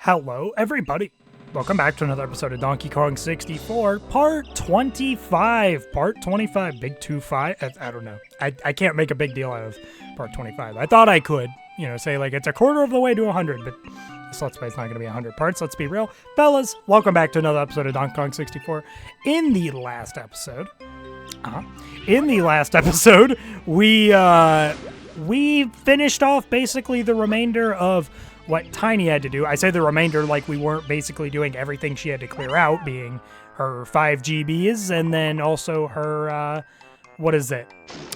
Hello, everybody. Welcome back to another episode of Donkey Kong 64, Part 25. Part 25, Big 2-5. I don't know. I can't make a big deal out of Part 25. I thought I could, say like it's a quarter of the way to 100, but this Let's Play is not going to be 100 parts. Let's be real. Fellas, welcome back to another episode of Donkey Kong 64. In the last episode, we finished off basically the remainder of what Tiny had to do. I say the remainder like we weren't basically doing everything she had to clear out, being her 5 GBs and then also her,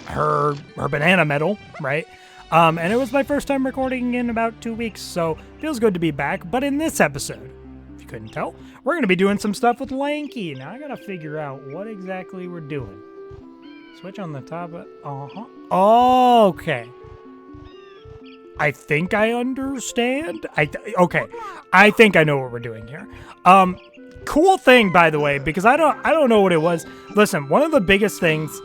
her banana medal, right? And it was my first time recording in about 2 weeks, so feels good to be back. But in this episode, if you couldn't tell, we're going to be doing some stuff with Lanky. Now I got to figure out what exactly we're doing. Switch on the top of... Okay. I think I understand. Okay. I think I know what we're doing here. Cool thing, by the way, because I don't know what it was. Listen, one of the biggest things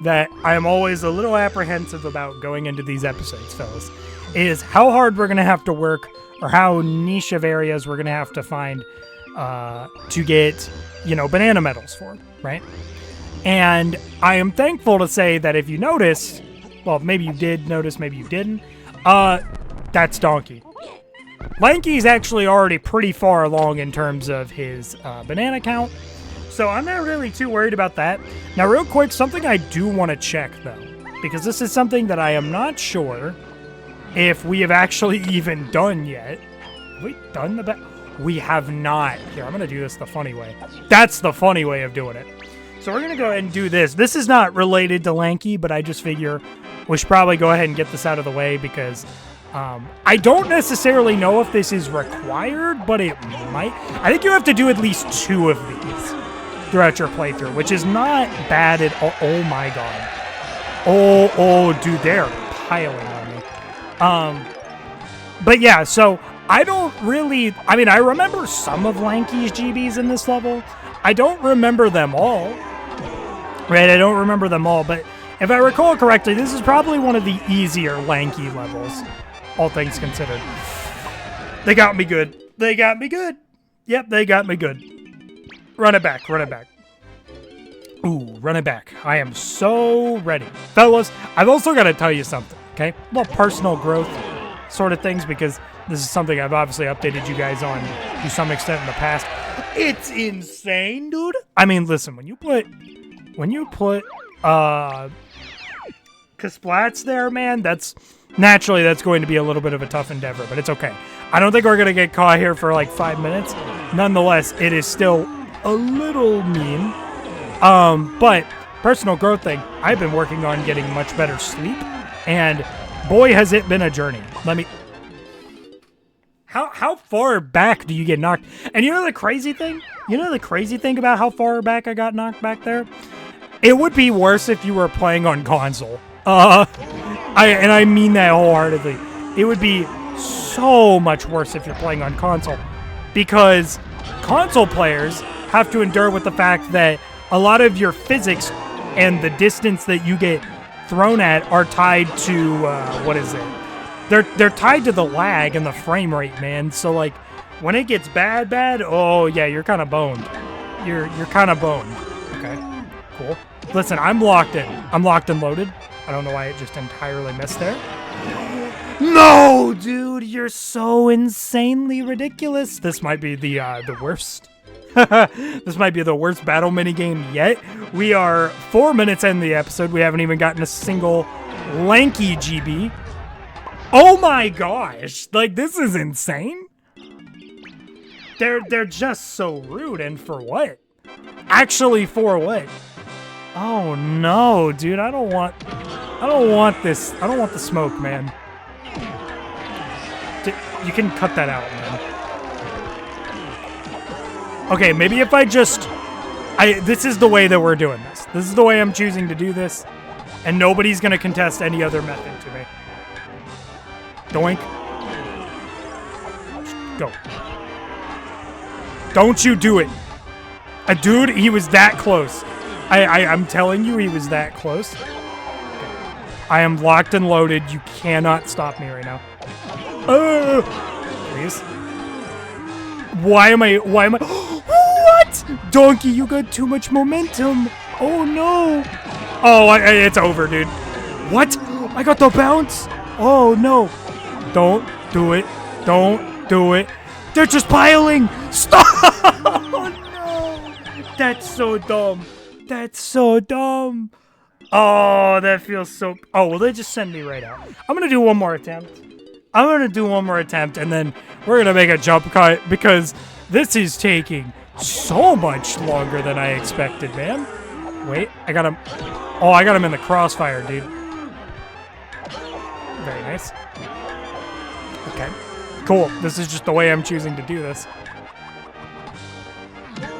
that I'm always a little apprehensive about going into these episodes, fellas, is how hard we're going to have to work or how niche of areas we're going to have to find to get, banana medals for, right? And I am thankful to say that if you noticed, well, maybe you did notice, maybe you didn't, that's Donkey. Lanky's actually already pretty far along in terms of his banana count, so I'm not really too worried about that. Now, real quick, something I do want to check, though, because this is something that I am not sure if we have actually even done yet. Have we done the We have not. Here, I'm going to do this the funny way. That's the funny way of doing it. So we're going to go ahead and do this. This is not related to Lanky, but I just figure we should probably go ahead and get this out of the way because I don't necessarily know if this is required, but it might. I think you have to do at least 2 of these throughout your playthrough, which is not bad at all. Oh my god. Oh, dude, they're piling on me. But yeah, so I don't really, I remember some of Lanky's GBs in this level. I don't remember them all. Right, I don't remember them all, but if I recall correctly, this is probably one of the easier Lanky levels, all things considered. They got me good. They got me good. Yep, they got me good. Run it back, run it back. Ooh, run it back. I am so ready. Fellas, I've also got to tell you something, okay? Little personal growth sort of things, because this is something I've obviously updated you guys on to some extent in the past. It's insane, dude. Listen, when you put Kasplats there, man, that's going to be a little bit of a tough endeavor, but it's okay. I don't think we're going to get caught here for like 5 minutes. Nonetheless, it is still a little mean. But personal growth thing, I've been working on getting much better sleep, and boy, has it been a journey. How far back do you get knocked? And you know the crazy thing? About how far back I got knocked back there? It would be worse if you were playing on console. I mean that wholeheartedly. It would be so much worse if you're playing on console, because console players have to endure with the fact that a lot of your physics and the distance that you get thrown at are tied to, They're tied to the lag and the frame rate, man. So, like, when it gets bad, oh, yeah, you're kind of boned. You're kind of boned. Okay, cool. Listen, I'm locked in. I'm locked and loaded. I don't know why it just entirely missed there. No, dude, you're so insanely ridiculous. This might be the worst. This might be the worst battle minigame yet. We are 4 minutes in the episode. We haven't even gotten a single Lanky GB. Oh my gosh, like, this is insane. They're just so rude, and for what? Actually, for what? Oh no, dude, I don't want this. I don't want the smoke, man. You can cut that out, man. Okay, maybe if I just... this is the way that we're doing this. This is the way I'm choosing to do this, and nobody's gonna contest any other method to me. Doink. Go. Don't you do it. Dude, he was that close. I'm telling you, he was that close. Okay. I am locked and loaded. You cannot stop me right now. Please. Why am I? What? Donkey, you got too much momentum. Oh no. Oh, it's over, dude. What? I got the bounce. Oh no. Don't do it. Don't do it. They're just piling. Stop. Oh no. That's so dumb. That's so dumb. Oh, that feels so... Oh, well, they just send me right out. I'm going to do one more attempt. And then we're going to make a jump cut because this is taking so much longer than I expected, man. Wait, I got him... Oh, I got him in the crossfire, dude. Very nice. Okay. Cool. This is just the way I'm choosing to do this.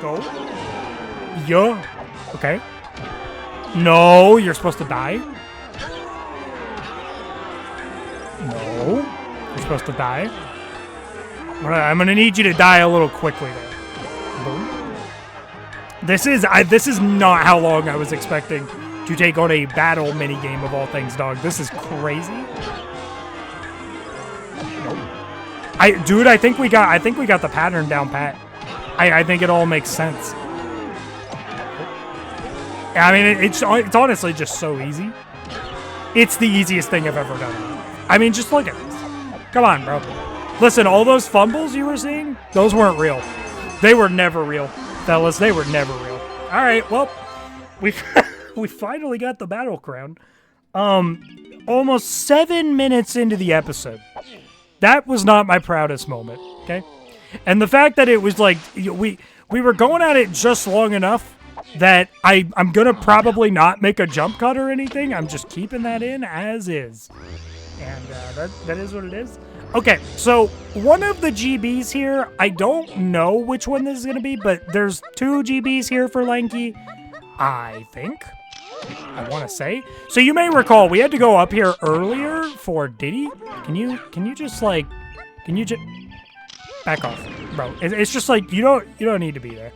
Go. Yeah. Okay. No, you're supposed to die. No, you're supposed to die. I'm gonna need you to die a little quickly there. Boom. This is not how long I was expecting to take on a battle minigame of all things, dog. This is crazy. Nope. Dude, I think we got the pattern down pat. I think it all makes sense. I mean, it's honestly just so easy. It's the easiest thing I've ever done. I mean, just look at this. Come on, bro. Listen, all those fumbles you were seeing, those weren't real. They were never real, fellas. They were never real. All right, well, we finally got the battle crown. Almost 7 minutes into the episode. That was not my proudest moment, okay? And the fact that it was like, we were going at it just long enough that I'm going to probably not make a jump cut or anything. I'm just keeping that in as is. And that is what it is. Okay, so one of the GBs here, I don't know which one this is going to be, but there's 2 GBs here for Lanky, I think. I want to say. So you may recall, we had to go up here earlier for Diddy. Can you just like, back off, bro. It's just like, you don't need to be there.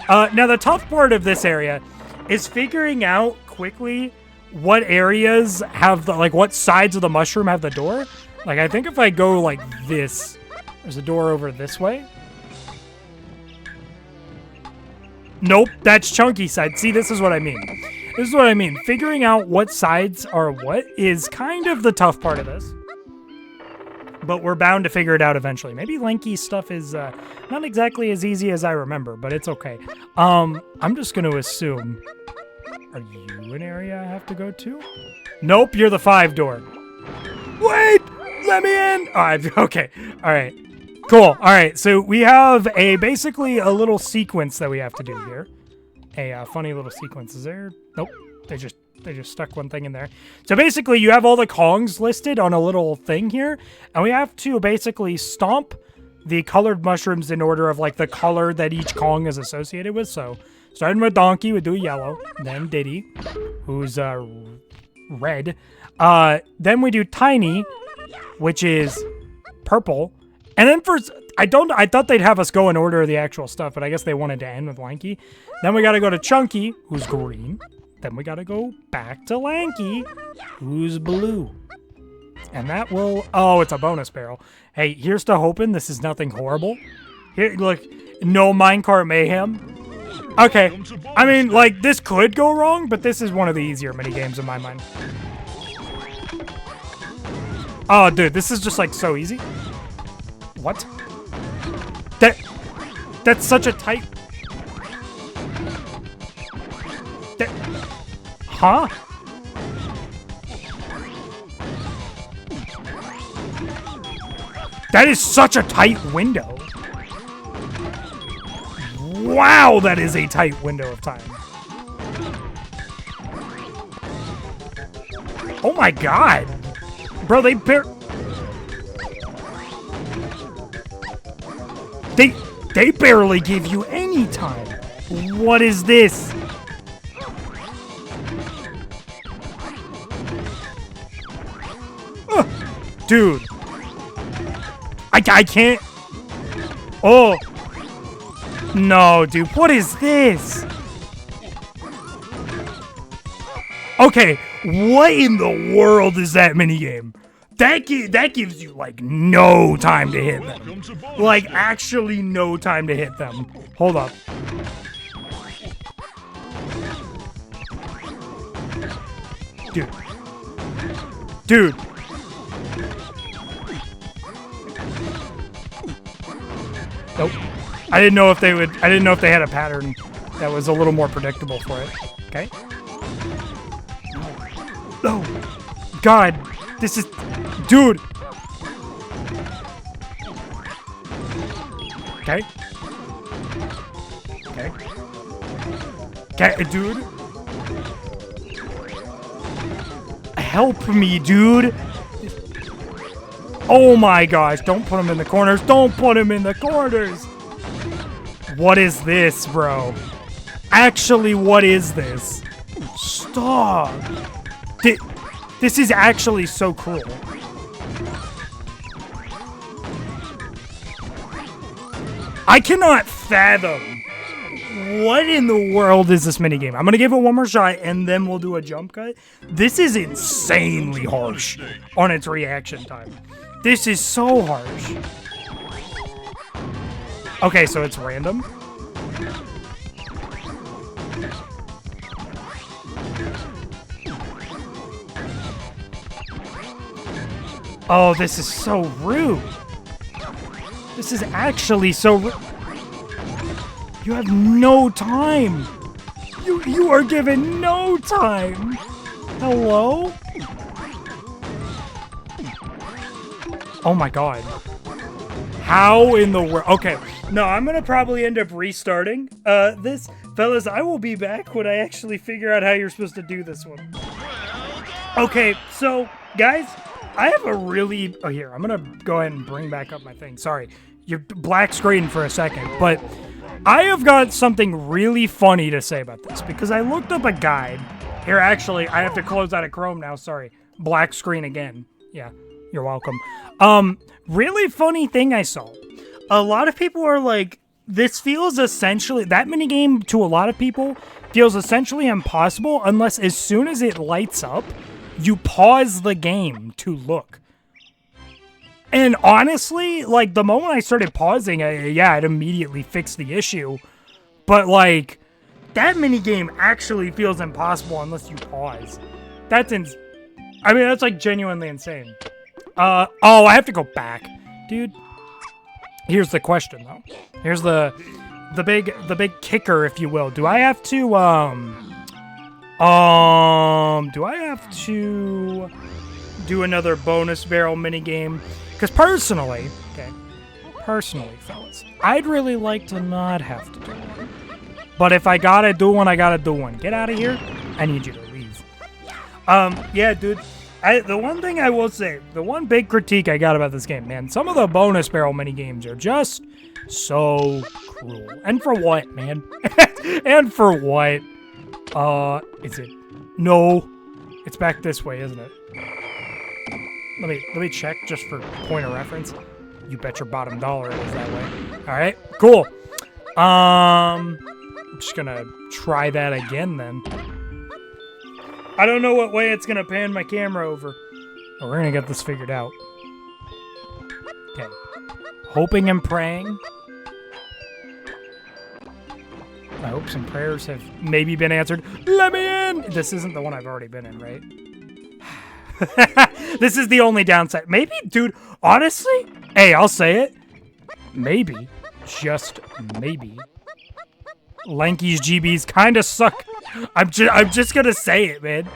Now, the tough part of this area is figuring out quickly what areas have the, like, what sides of the mushroom have the door. Like, I think if I go like this, there's a door over this way. Nope, that's chunky side. See, this is what I mean. This is what I mean. Figuring out what sides are what is kind of the tough part of this. But we're bound to figure it out eventually. Maybe Lanky's stuff is not exactly as easy as I remember, but it's okay. I'm just going to assume... Are you an area I have to go to? Nope, you're the 5 door. Wait! Let me in! Okay, alright. Cool, alright, so we have basically a little sequence that we have to do here. A funny little sequence. Is there? Nope, they just stuck one thing in there. So basically, you have all the Kongs listed on a little thing here, and we have to basically stomp the colored mushrooms in order of, like, the color that each Kong is associated with. So, starting with Donkey, we do yellow. Then Diddy, who's red. Then we do Tiny, which is purple. And then I thought they'd have us go in order of the actual stuff, but I guess they wanted to end with Lanky. Then we got to go to Chunky, who's green. Then we got to go back to Lanky, who's blue. And that will... Oh, it's a bonus barrel. Hey, here's to hoping this is nothing horrible. Here, look, no minecart mayhem. Okay, I mean, like, this could go wrong, but this is one of the easier minigames in my mind. Oh, dude, this is just, like, so easy. What? That's such a tight... Huh? That is such a tight window. Wow, that is a tight window of time. Oh my god. Bro, they barely give you any time. What is this? Dude. I can't. Oh. No, dude. What is this? Okay. What in the world is that minigame? That gives you, like, no time to hit them. Like, actually no time to hit them. Hold up. Dude. Dude. Nope. I didn't know if they had a pattern that was a little more predictable for it. Okay. Oh. God. This is... Dude. Okay. Okay. Okay, dude. Help me, dude. Oh my gosh. Don't put him in the corners. Don't put him in the corners. What is this, bro? Actually, what is this? Stop. This is actually so cruel. I cannot fathom. What in the world is this minigame? I'm going to give it one more shot, and then we'll do a jump cut. This is insanely harsh on its reaction time. This is so harsh. Okay, so it's random. Oh, this is so rude. This is actually so rude. You have no time. You are given no time. Hello? Oh my god. How in the world? Okay. No, I'm gonna probably end up restarting this. Fellas, I will be back when I actually figure out how you're supposed to do this one. Okay, so, guys, I have a really... Oh, here, I'm gonna go ahead and bring back up my thing. Sorry, you're black screen for a second, but I have got something really funny to say about this, because I looked up a guide. Here, actually, I have to close out of Chrome now, sorry. Black screen again. Yeah, you're welcome. Really funny thing I saw. A lot of people are like, this feels essentially... That minigame, to a lot of people, feels essentially impossible unless as soon as it lights up, you pause the game to look. And honestly, like, the moment I started pausing, yeah, it immediately fixed the issue. But, like, that minigame actually feels impossible unless you pause. That's I mean, that's, like, genuinely insane. Oh, I have to go back. Dude, here's the question, though. Here's the big kicker, if you will. Do I have to, do another bonus barrel minigame? Because personally, fellas, I'd really like to not have to do one. But if I gotta do one, I gotta do one. Get out of here. I need you to leave. Yeah, dude. The one thing I will say, the one big critique I got about this game, man, some of the bonus barrel minigames are just so cruel. And for what, man? And for what? Is it? No. It's back this way, isn't it? Let me check just for point of reference. You bet your bottom dollar it is that way. Alright, cool. I'm just gonna try that again then. I don't know what way it's gonna pan my camera over. But we're gonna get this figured out. Okay. Hoping and praying. My hopes and prayers have maybe been answered. Let me in! This isn't the one I've already been in, right? This is the only downside. Maybe, dude, honestly, hey, I'll say it. Maybe, just maybe, Lanky's GBs kind of suck. I'm just gonna say it, man.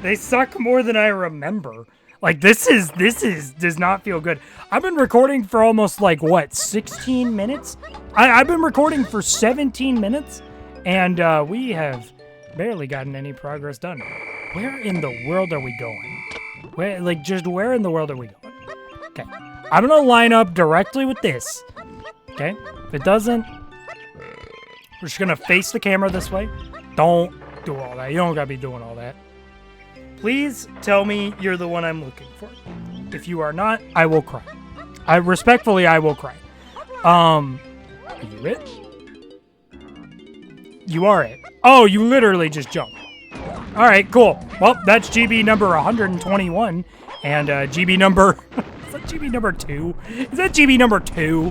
They suck more than I remember. Like, this does not feel good. I've been recording for almost, like, what, 16 minutes? I've been recording for 17 minutes, and we have barely gotten any progress done. Where in the world are we going? Where in the world are we going? Okay. I'm gonna line up directly with this. Okay? If it doesn't, we're just gonna face the camera this way. Don't do all that. You don't gotta be doing all that. Please tell me you're the one I'm looking for. If you are not, I will cry. I will cry. Are you it? You are it. Oh, you literally just jumped. All right, cool. Well, that's GB number 121, and GB number... is that GB number 2? Is that GB number 2?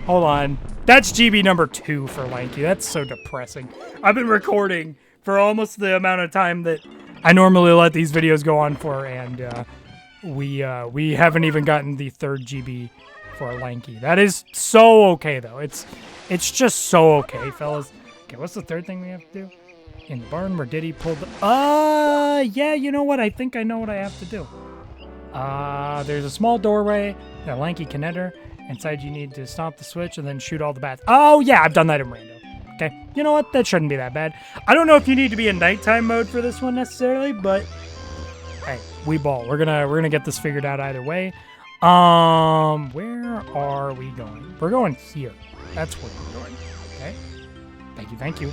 Hold on. That's GB number 2 for Lanky. That's so depressing. I've been recording for almost the amount of time that I normally let these videos go on for, and we haven't even gotten the 3rd GB for Lanky. That is so okay, though. It's just so okay, fellas. Okay, what's the 3rd thing we have to do? In the barn where Diddy pulled the... yeah, you know what? I think I know what I have to do. There's a small doorway that Lanky can enter. Inside, you need to stomp the switch and then shoot all the bats. Oh, yeah, I've done that in rando. Okay, you know what? That shouldn't be that bad. I don't know if you need to be in nighttime mode for this one necessarily, but hey, we ball. We're gonna get this figured out either way. Where are we going? We're going here. That's where we're going. Okay. Thank you.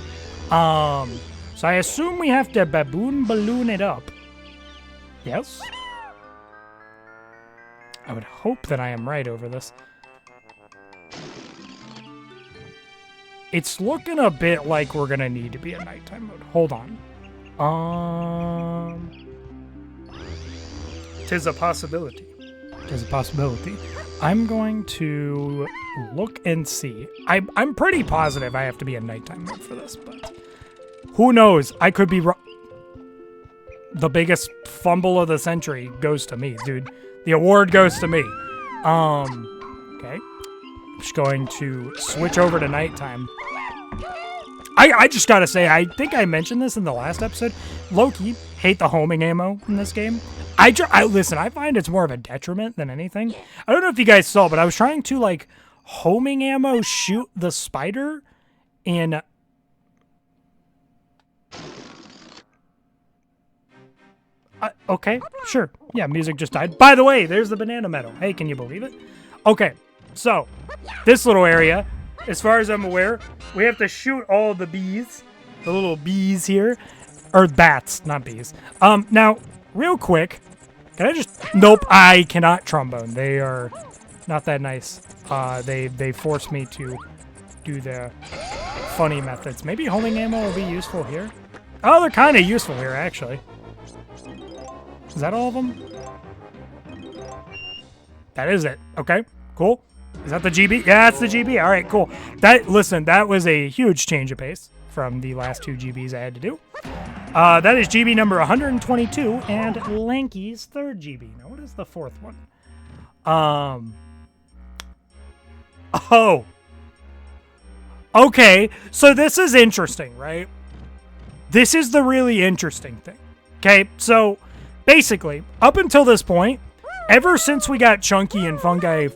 So I assume we have to baboon balloon it up. Yes. I would hope that I am right over this. It's looking a bit like we're gonna need to be in nighttime mode. Hold on. Tis a possibility. Tis a possibility. I'm going to look and see. I'm pretty positive I have to be in nighttime mode for this, but who knows? I could be wrong. The biggest fumble of the century goes to me, dude. The award goes to me. Okay. I'm just going to switch over to nighttime. I just gotta say, I think I mentioned this in the last episode. Low-key, hate the homing ammo in this game. Listen, I find it's more of a detriment than anything. I don't know if you guys saw, but I was trying to, like, homing ammo shoot the spider in... okay, sure. Yeah, music just died. By the way, there's the banana meadow. Hey, can you believe it? Okay, so, this little area, as far as I'm aware, we have to shoot all the bees. The little bees here. Or bats, not bees. Now, real quick, can I just... Nope, I cannot trombone. They are not that nice. They force me to do the funny methods. Maybe homing ammo will be useful here. Oh, they're kind of useful here, actually. Is that all of them? That is it. Okay, cool. Is that the GB? Yeah, that's the GB. All right, cool. Listen, that was a huge change of pace from the last 2 GBs I had to do. That is GB number 122 and Lanky's 3rd GB. Now, what is the 4th one? Oh. Okay, so this is interesting, right? This is the really interesting thing. Okay, so basically, up until this point, ever since we got Chunky in not Fungi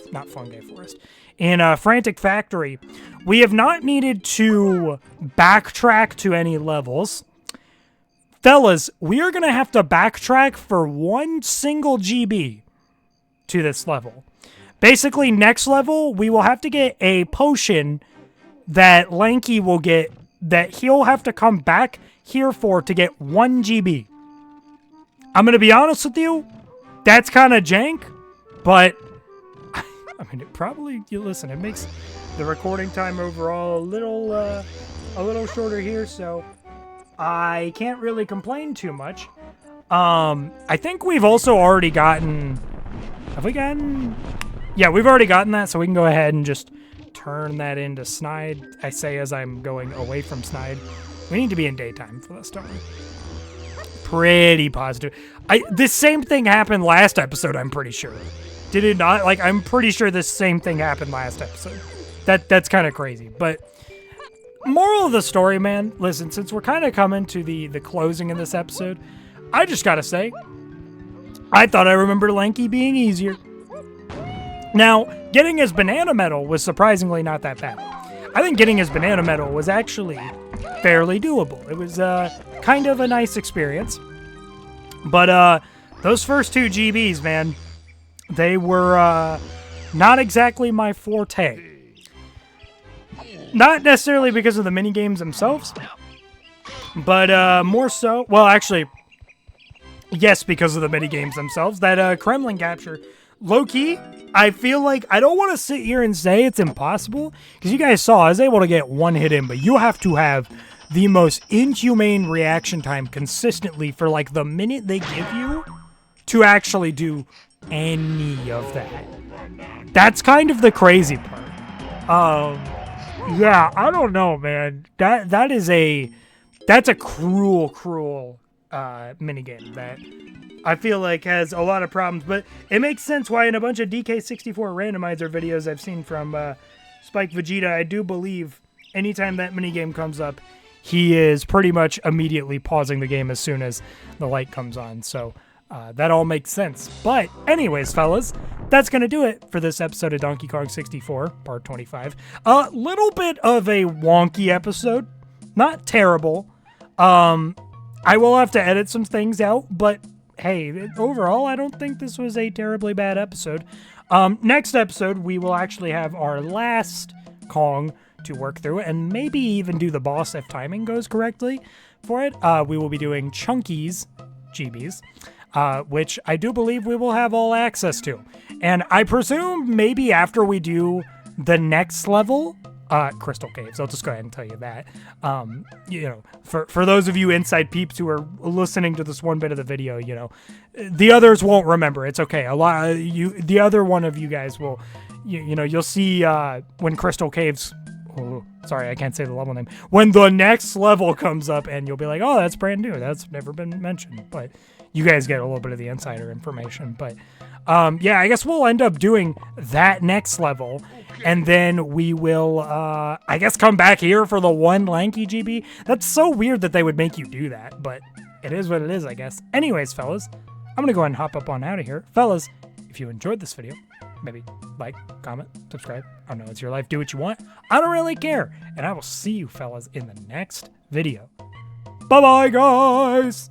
Forest, in Frantic Factory, we have not needed to backtrack to any levels. Fellas, we are going to have to backtrack for 1 single GB to this level. Basically, next level, we will have to get a potion that Lanky will get, that he'll have to come back here for to get 1 GB. I'm going to be honest with you, that's kind of jank, but I mean, it probably, listen, it makes the recording time overall a little shorter here, so I can't really complain too much. I think we've also already gotten, have we gotten? Yeah, we've already gotten that, so we can go ahead and just turn that into Snide. I say as I'm going away from Snide. We need to be in daytime for this, don't we? Pretty positive. This same thing happened last episode, I'm pretty sure. Did it not? Like, I'm pretty sure this same thing happened last episode. That's kind of crazy. But moral of the story, man, listen, since we're kind of coming to the closing of this episode, I just gotta say, I thought I remembered Lanky being easier. Now, getting his banana medal was surprisingly not that bad. I think getting his banana medal was actually fairly doable. It was kind of a nice experience. But those first 2 GBs, man, they were not exactly my forte. Not necessarily because of the minigames themselves, but more so, well, actually, yes, because of the minigames themselves. That Kremlin capture, low-key, I feel like, I don't want to sit here and say it's impossible, because you guys saw I was able to get 1 hit in, but you have to have the most inhumane reaction time consistently for like the minute they give you to actually do any of that. That's kind of the crazy part. Yeah, I don't know, man. That's a cruel minigame that I feel like has a lot of problems, but it makes sense why in a bunch of DK64 randomizer videos I've seen from Spike Vegeta, I do believe anytime that minigame comes up, he is pretty much immediately pausing the game as soon as the light comes on. So that all makes sense. But anyways, fellas, that's going to do it for this episode of Donkey Kong 64, part 25. A little bit of a wonky episode. Not terrible. I will have to edit some things out, but hey, overall, I don't think this was a terribly bad episode. Next episode, we will actually have our last Kong to work through and maybe even do the boss if timing goes correctly for it. We will be doing Chunky's GBs, which I do believe we will have all access to. And I presume maybe after we do the next level, Crystal Caves. I'll just go ahead and tell you that. You know, for those of you inside peeps who are listening to this one bit of the video, you know, the others won't remember. It's okay. The other one of you guys will, you know, you'll see when Crystal Caves. Oh, sorry, I can't say the level name. When the next level comes up, and you'll be like, "Oh, that's brand new. That's never been mentioned." But you guys get a little bit of the insider information. But yeah, I guess we'll end up doing that next level. And then we will, I guess, come back here for the one lanky GB. That's so weird that they would make you do that, but it is what it is, I guess. Anyways, fellas, I'm going to go ahead and hop up on out of here. Fellas, if you enjoyed this video, maybe like, comment, subscribe. I don't know, it's your life. Do what you want. I don't really care. And I will see you, fellas, in the next video. Bye-bye, guys!